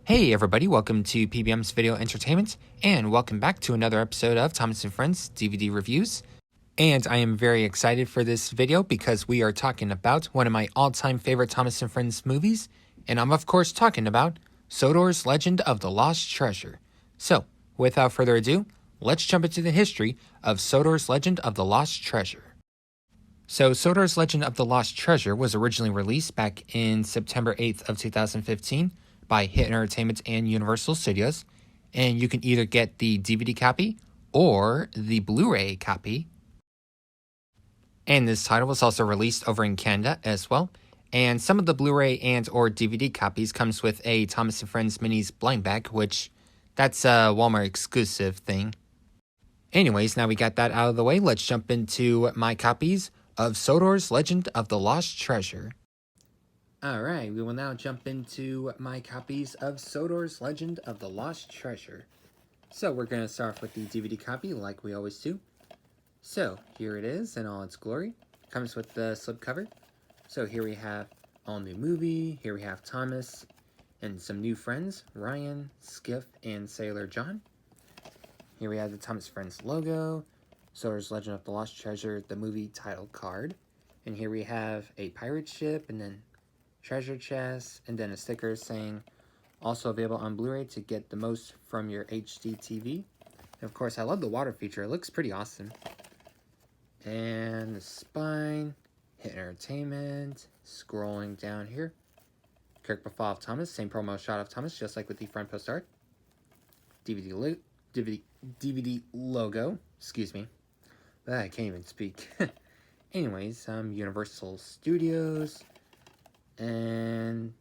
Hey everybody, welcome to PBM's Video Entertainment, and welcome back to another episode of Thomas & Friends DVD Reviews. And I am very excited for this video because we are talking about one of my all-time favorite Thomas & Friends movies, and I'm of course talking about Sodor's Legend of the Lost Treasure. So, without further ado, let's jump into the history of Sodor's Legend of the Lost Treasure. So, Sodor's Legend of the Lost Treasure was originally released back in September 8th of 2015 by Hit Entertainment and Universal Studios, and you can either get the DVD copy or the Blu-ray copy. And this title was also released over in Canada as well, and some of the Blu-ray and or DVD copies comes with a Thomas & Friends Minis blind bag, which that's a Walmart exclusive thing. Anyways, now we got that out of the way, let's jump into my copies of Sodor's Legend of the Lost Treasure. Alright, we will now jump into my copies of Sodor's Legend of the Lost Treasure. So we're going to start off with the DVD copy like we always do. So here it is in all its glory. Comes with the slipcover. So here we have all new movie. Here we have Thomas and some new friends, Ryan, Skiff, and Sailor John. Here we have the Thomas Friends logo, Sodor's Legend of the Lost Treasure, the movie title card. And here we have a pirate ship and then treasure chest, and then a sticker saying also available on Blu-ray to get the most from your HD TV. And of course, I love the water feature. It looks pretty awesome. And the spine, Hit Entertainment, scrolling down here. Kirk profile of Thomas, same promo shot of Thomas, just like with the front post art. DVD logo, excuse me. I can't even speak. Anyways, Universal Studios. And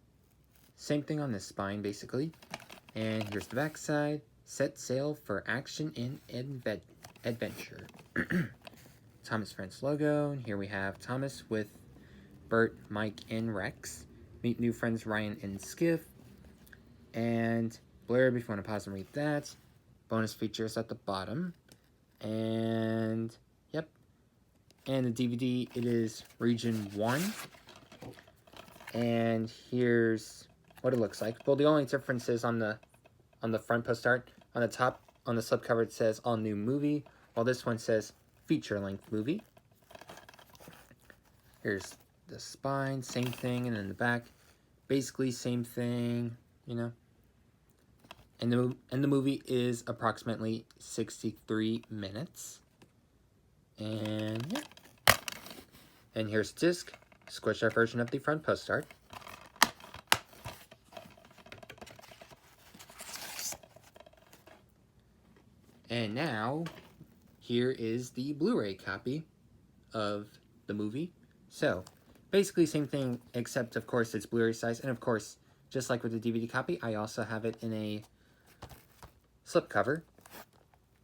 same thing on the spine, basically. And here's the back side. Set sail for action and adventure. Thomas Friends logo. And here we have Thomas with Bert, Mike, and Rex. Meet new friends Ryan and Skiff. And blurb if you want to pause and read that. Bonus features at the bottom. And yep. And the DVD, it is Region 1. And here's what it looks like. Well, the only difference is on the front post art. On the top, on the slipcover, it says all new movie, while this one says feature-length movie. Here's the spine, same thing, and then the back, basically same thing, you know. And the movie is approximately 63 minutes. And yeah. And here's the disc. Squished out version of the front post art. And now, here is the Blu-ray copy of the movie. So, basically same thing, except of course it's Blu-ray size. And of course, just like with the DVD copy, I also have it in a slipcover.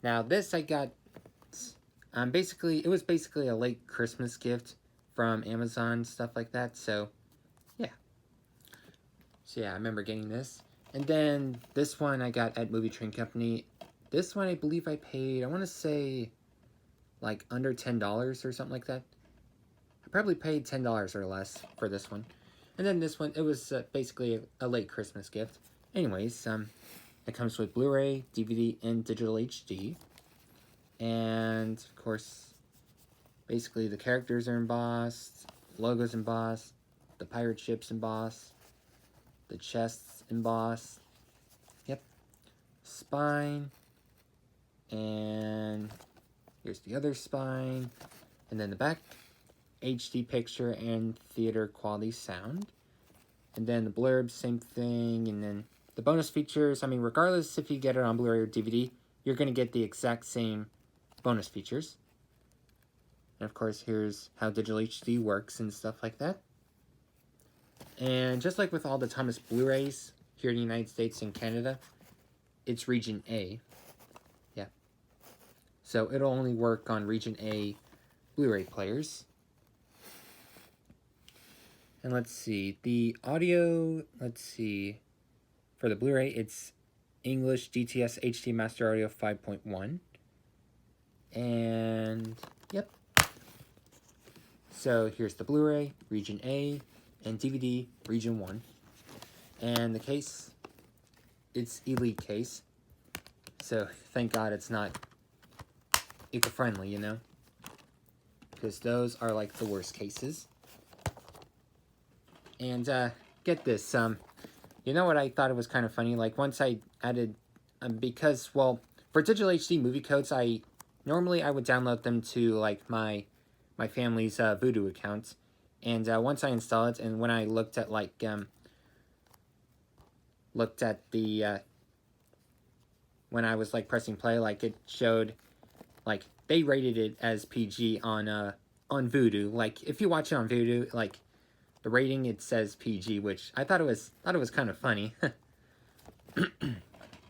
Now this I got, it was basically a late Christmas gift from Amazon, stuff like that, so yeah. So yeah, I remember getting this. And then this one I got at Movie Train Company. This one I believe I paid, I want to say, like under $10 or something like that. I probably paid $10 or less for this one. And then this one, it was basically a late Christmas gift. Anyways, it comes with Blu-ray, DVD, and digital HD. And, of course, basically, the characters are embossed, logos embossed, the pirate ship's embossed, the chest's embossed, yep, spine, and here's the other spine, and then the back, HD picture and theater quality sound, and then the blurb, same thing, and then the bonus features, I mean, regardless if you get it on Blu-ray or DVD, you're going to get the exact same bonus features. And of course, here's how digital HD works and stuff like that. And just like with all the Thomas Blu-rays here in the United States and Canada, it's region A. Yeah. So it'll only work on region A Blu-ray players. And let's see, the audio, for the Blu-ray, it's English DTS HD Master Audio 5.1. And, yep. So here's the Blu-ray, region A, and DVD, region 1. And the case, it's Elite case. So thank God it's not eco-friendly, you know? Because those are like the worst cases. And get this, you know what I thought it was kind of funny? Like once I added, because, well, for digital HD movie codes, normally I would download them to like my family's Vudu account. And once I install it, and when I looked at like, when I was like pressing play, like it showed, like they rated it as PG on Vudu. Like if you watch it on Vudu, like the rating, it says PG, which I thought it was kind of funny.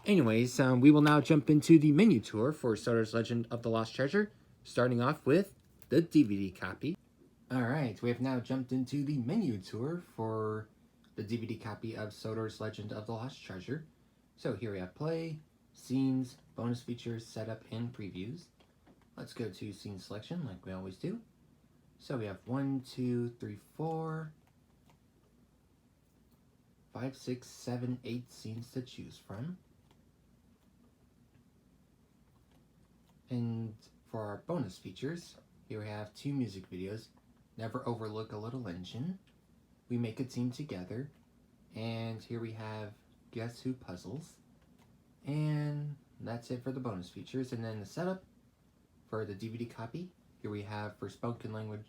Anyways, we will now jump into the menu tour for Soder's Legend of the Lost Treasure, starting off with the DVD copy. Alright, we have now jumped into the menu tour for the DVD copy of Soder's Legend of the Lost Treasure. So here we have play, scenes, bonus features, setup, and previews. Let's go to scene selection like we always do. So we have 1, 2, 3, 4, 5, 6, 7, 8 scenes to choose from. And for our bonus features, here we have 2 music videos, Never Overlook a Little Engine, We Make a Team Together, and here we have Guess Who Puzzles. And that's it for the bonus features. And then the setup for the DVD copy, here we have for spoken language,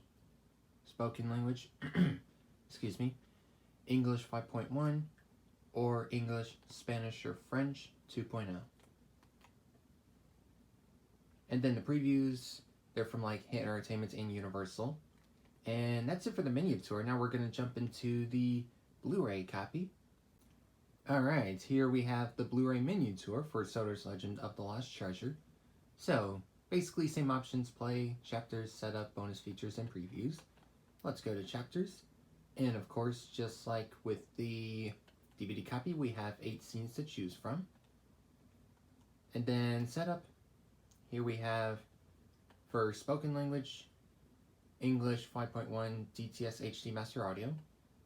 excuse me, English 5.1, or English, Spanish, or French 2.0. And then the previews, they're from like Hit Entertainment and Universal. And that's it for the menu tour. Now we're going to jump into the Blu-ray copy. Alright, here we have the Blu-ray menu tour for Soder's Legend of the Lost Treasure. So, basically same options: play, chapters, setup, bonus features, and previews. Let's go to chapters. And of course, just like with the DVD copy, we have 8 scenes to choose from. And then setup, here we have for spoken language, English 5.1 DTS HD Master Audio.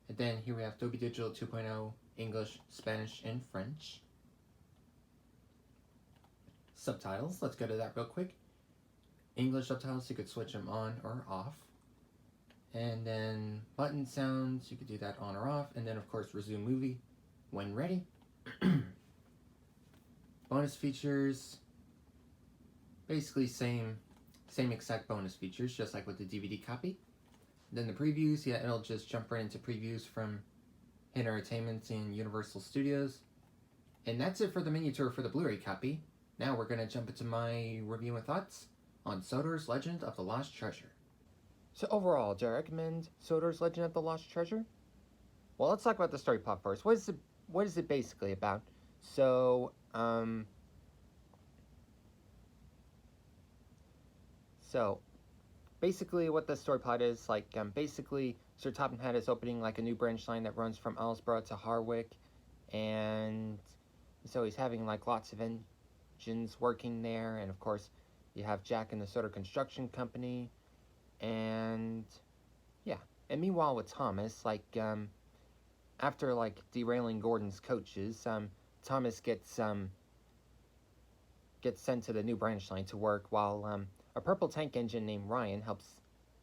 And then here we have Dolby Digital 2.0, English, Spanish, and French. Subtitles, let's go to that real quick. English subtitles, you could switch them on or off. And then button sounds, you could do that on or off. And then of course resume movie when ready. Bonus features, basically same exact bonus features, just like with the DVD copy. Then the previews, yeah, it'll just jump right into previews from Hit Entertainment and Universal Studios. And that's it for the menu tour for the Blu-ray copy. Now we're going to jump into my review and thoughts on Soder's Legend of the Lost Treasure. So overall, do I recommend Soder's Legend of the Lost Treasure? Well, let's talk about the story plot first. What is it basically about? So basically what the story plot is, like, basically Sir Topham Hatt is opening like a new branch line that runs from Ellsborough to Harwick, and so he's having like lots of engines working there, and of course you have Jack and the Soder Construction Company, and yeah. And meanwhile with Thomas, like, after like derailing Gordon's coaches, Thomas gets sent to the new branch line to work, while a purple tank engine named Ryan helps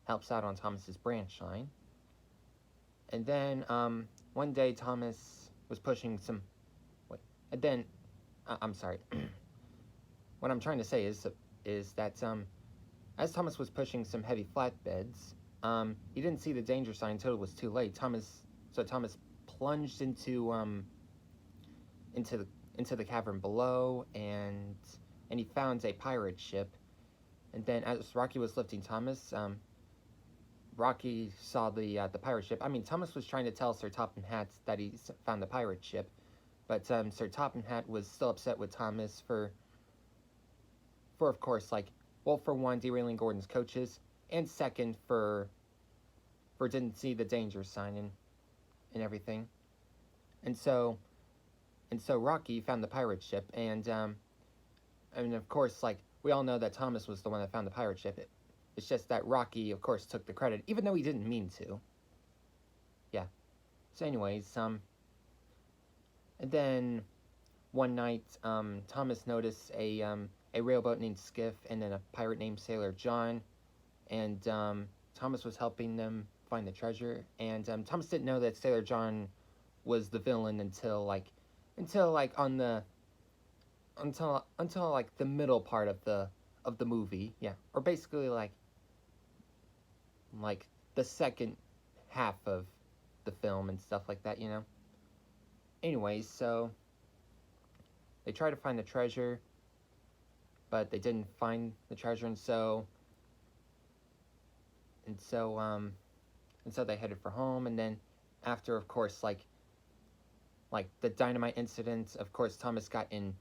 out on Thomas's branch line. And then one day Thomas was pushing some. And then I'm sorry. What I'm trying to say is that as Thomas was pushing some heavy flatbeds, he didn't see the danger sign until it was too late. Thomas plunged into the cavern below, and he found a pirate ship. And then as Rocky was lifting Thomas, Rocky saw the pirate ship. I mean, Thomas was trying to tell Sir Topham Hatt that he found the pirate ship, But Sir Topham Hatt was still upset with Thomas for of course, like, well, for one, derailing Gordon's coaches, and second, for didn't see the danger sign and everything. And so Rocky found the pirate ship, and of course, like, we all know that Thomas was the one that found the pirate ship. It's just that Rocky, of course, took the credit, even though he didn't mean to. Yeah. So, anyways, and then one night, Thomas noticed a railboat named Skiff and then a pirate named Sailor John, and Thomas was helping them find the treasure, and Thomas didn't know that Sailor John was the villain until like the middle part of the movie, yeah, or basically like the second half of the film and stuff like that, you know. Anyways, so they try to find the treasure, but they didn't find the treasure, and so they headed for home. And then after, of course, like the dynamite incident, of course, Thomas got in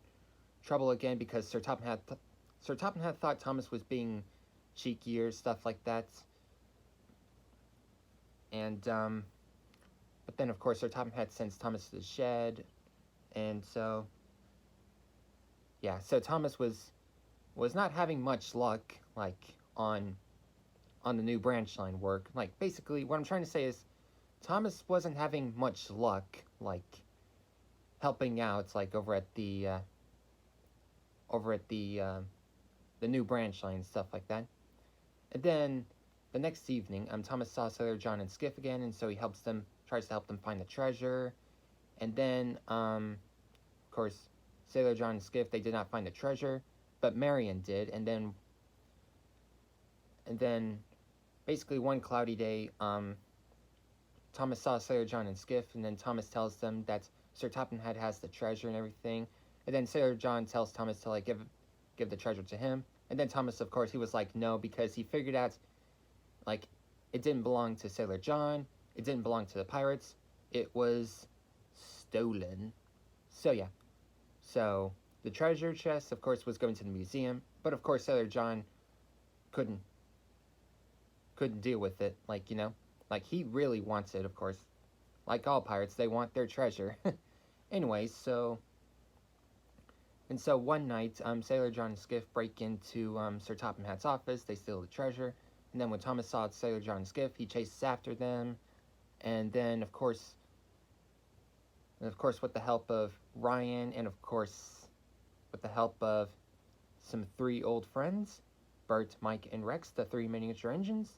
trouble again because Sir Topham Hatt thought Thomas was being cheeky or stuff like that. And but then, of course, Sir Topham Hatt sends Thomas to the shed, and so yeah, so Thomas was not having much luck, like, on the new branch line work. Like, basically, what I'm trying to say is Thomas wasn't having much luck, like, helping out, like, over at the new branch line and stuff like that. And then the next evening, Thomas saw Sailor John and Skiff again, and so he tries to help them find the treasure. And then, of course, Sailor John and Skiff, they did not find the treasure, but Marion did. And then basically one cloudy day, Thomas saw Sailor John and Skiff, and then Thomas tells them that Sir Topham Hatt has the treasure and everything. And then Sailor John tells Thomas to, like, give the treasure to him. And then Thomas, of course, he was like, no, because he figured out, like, it didn't belong to Sailor John, it didn't belong to the pirates, it was stolen. So yeah, so the treasure chest, of course, was going to the museum, but of course Sailor John couldn't deal with it, like, you know, like, he really wants it, of course. Like all pirates, they want their treasure. Anyways, so one night, Sailor John and Skiff break into Sir Topham Hatt's office, they steal the treasure, and then when Thomas saw Sailor John and Skiff, he chases after them, and then, of course, with the help of Ryan, and of course, with the help of some 3 old friends, Bert, Mike, and Rex, the 3 miniature engines,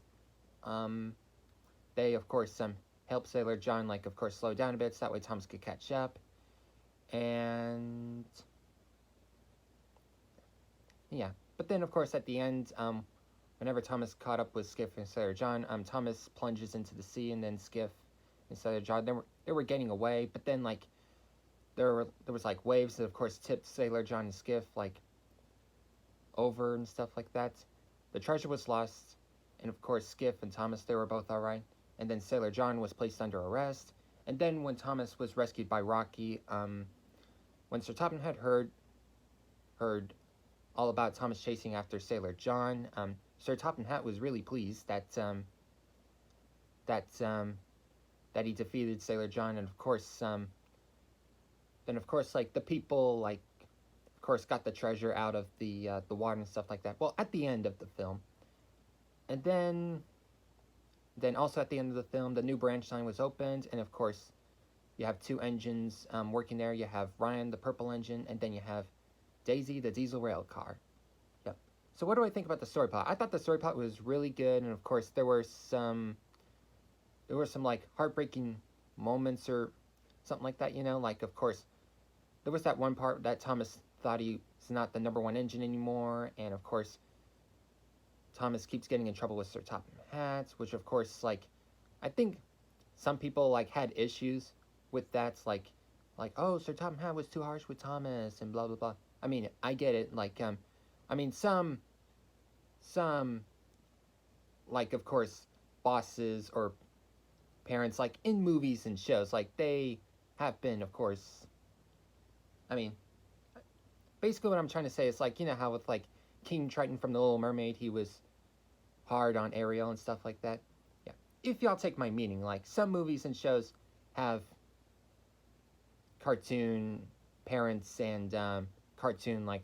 they, of course, help Sailor John, like, of course, slow down a bit, so that way Thomas could catch up, and yeah. But then, of course, at the end, whenever Thomas caught up with Skiff and Sailor John, Thomas plunges into the sea, and then Skiff and Sailor John, they were getting away, but then, like, there was like waves that, of course, tipped Sailor John and Skiff, like, over and stuff like that. The treasure was lost, and of course Skiff and Thomas, they were both alright. And then Sailor John was placed under arrest. And then when Thomas was rescued by Rocky, when Sir Topham had heard all about Thomas chasing after Sailor John, Sir Topham Hatt was really pleased that he defeated Sailor John, and of course, then of course, like, the people, like, of course, got the treasure out of the water and stuff like that. Well, at the end of the film, and then also at the end of the film, the new branch line was opened, and of course, you have 2 engines working there. You have Ryan, the purple engine, and then you have Daisy, the diesel rail car. Yep. So what do I think about the story plot? I thought the story plot was really good, and of course there were some like heartbreaking moments or something like that, you know, like, of course there was that one part that Thomas thought he was not the number 1 engine anymore, and of course Thomas keeps getting in trouble with Sir Topham Hatt, which of course, like, I think some people, like, had issues with that, like, oh, Sir Topham Hatt was too harsh with Thomas and blah blah blah. I mean, I get it, like, I mean, some, like, of course, bosses or parents, like, in movies and shows, like, they have been, of course, I mean, basically what I'm trying to say is like, you know how with like King Triton from The Little Mermaid, he was hard on Ariel and stuff like that. Yeah. If y'all take my meaning, like some movies and shows have cartoon parents and cartoon like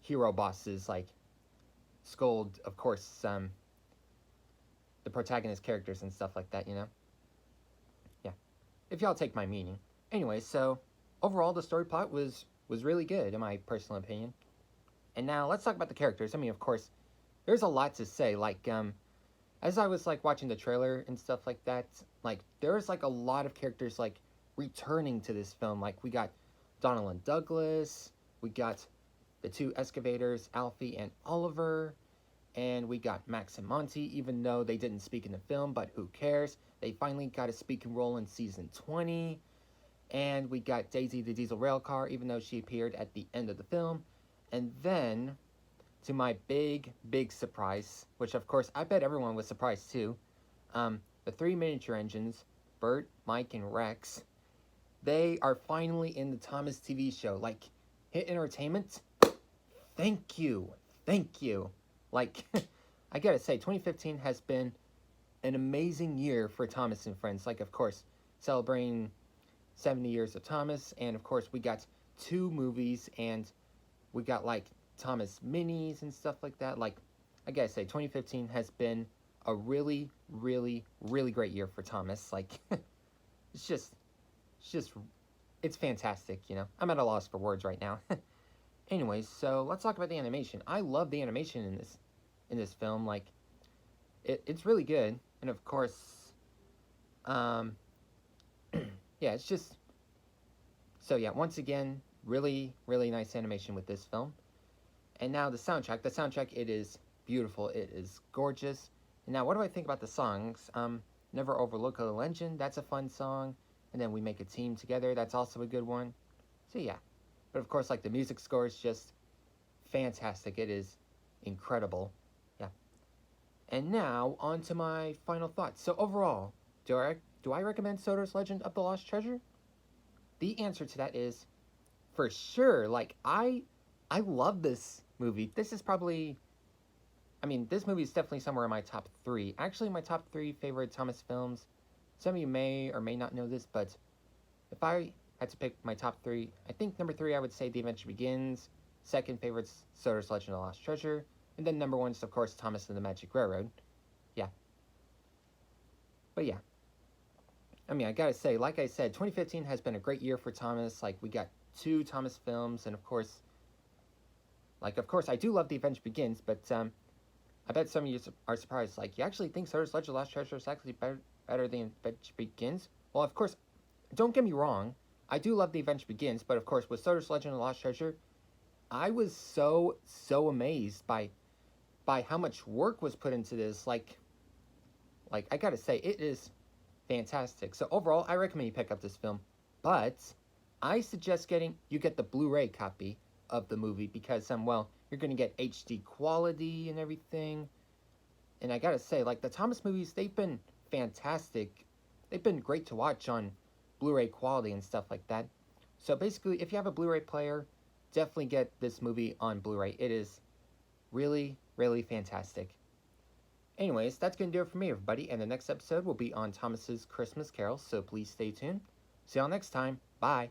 hero bosses like scold, of course, the protagonist characters and stuff like that, you know? Yeah. If y'all take my meaning. Anyway, so overall the story plot was really good in my personal opinion. And now let's talk about the characters. I mean, of course, there's a lot to say. Like, as I was like watching the trailer and stuff like that, like there's like a lot of characters like returning to this film. Like we got Donald and Douglas, we got the two excavators, Alfie and Oliver, and we got Max and Monty, even though they didn't speak in the film, but who cares? They finally got a speaking role in season 20. And we got Daisy the Diesel Railcar, even though she appeared at the end of the film. And then, to my big surprise, which of course I bet everyone was surprised too, the three miniature engines, Bert, Mike, and Rex, they are finally in the Thomas TV show. Like, Hit Entertainment, thank you. Like, I gotta say, 2015 has been an amazing year for Thomas and Friends. Like, of course, celebrating 70 years of Thomas, and of course, we got 2 movies, and we got, like, Thomas minis and stuff like that. Like, I gotta say, 2015 has been a really great year for Thomas. Like, it's fantastic, you know? I'm at a loss for words right now. Anyways, so let's talk about the animation. I love the animation in this film. Like, it's really good, and of course, yeah, it's just so yeah. Once again, really nice animation with this film. And now the soundtrack. The soundtrack, it is beautiful. It is gorgeous. And now, what do I think about the songs? Never Overlook a Legend. That's a fun song. And then We Make a Team Together. That's also a good one. So yeah. But of course, like the music score is just fantastic. It is incredible. Yeah. And now on to my final thoughts. So overall, do I recommend Soder's Legend of the Lost Treasure? The answer to that is for sure. Like I love this movie. This is probably, I mean, this movie is definitely somewhere in my top 3. Actually, my top 3 favorite Thomas films. Some of you may or may not know this, but if I had to pick my top 3, I think number 3 I would say The Adventure Begins. Second favorite's Soder's Legend of the Lost Treasure. And then number 1 is, of course, Thomas and the Magic Railroad. Yeah. But yeah. I mean, I gotta say, like I said, 2015 has been a great year for Thomas. Like, we got 2 Thomas films, and of course, I do love The Adventure Begins, but I bet some of you are surprised. Like, you actually think Soder's Legend of the Lost Treasure is actually better than Adventure Begins? Well, of course, don't get me wrong. I do love The Adventure Begins, but of course, with Soder's Legend of the Lost Treasure, I was so amazed by how much work was put into this. Like I gotta say, it is fantastic. So overall, I recommend you pick up this film, but I suggest you get the Blu-ray copy of the movie because well, you're gonna get HD quality and everything. And I gotta say, like the Thomas movies, they've been fantastic. They've been great to watch on Blu-ray quality and stuff like that. So basically, if you have a Blu-ray player, definitely get this movie on Blu-ray. It is really fantastic. Anyways, that's going to do it for me, everybody. And the next episode will be on Thomas's Christmas Carol, so please stay tuned. See y'all next time. Bye.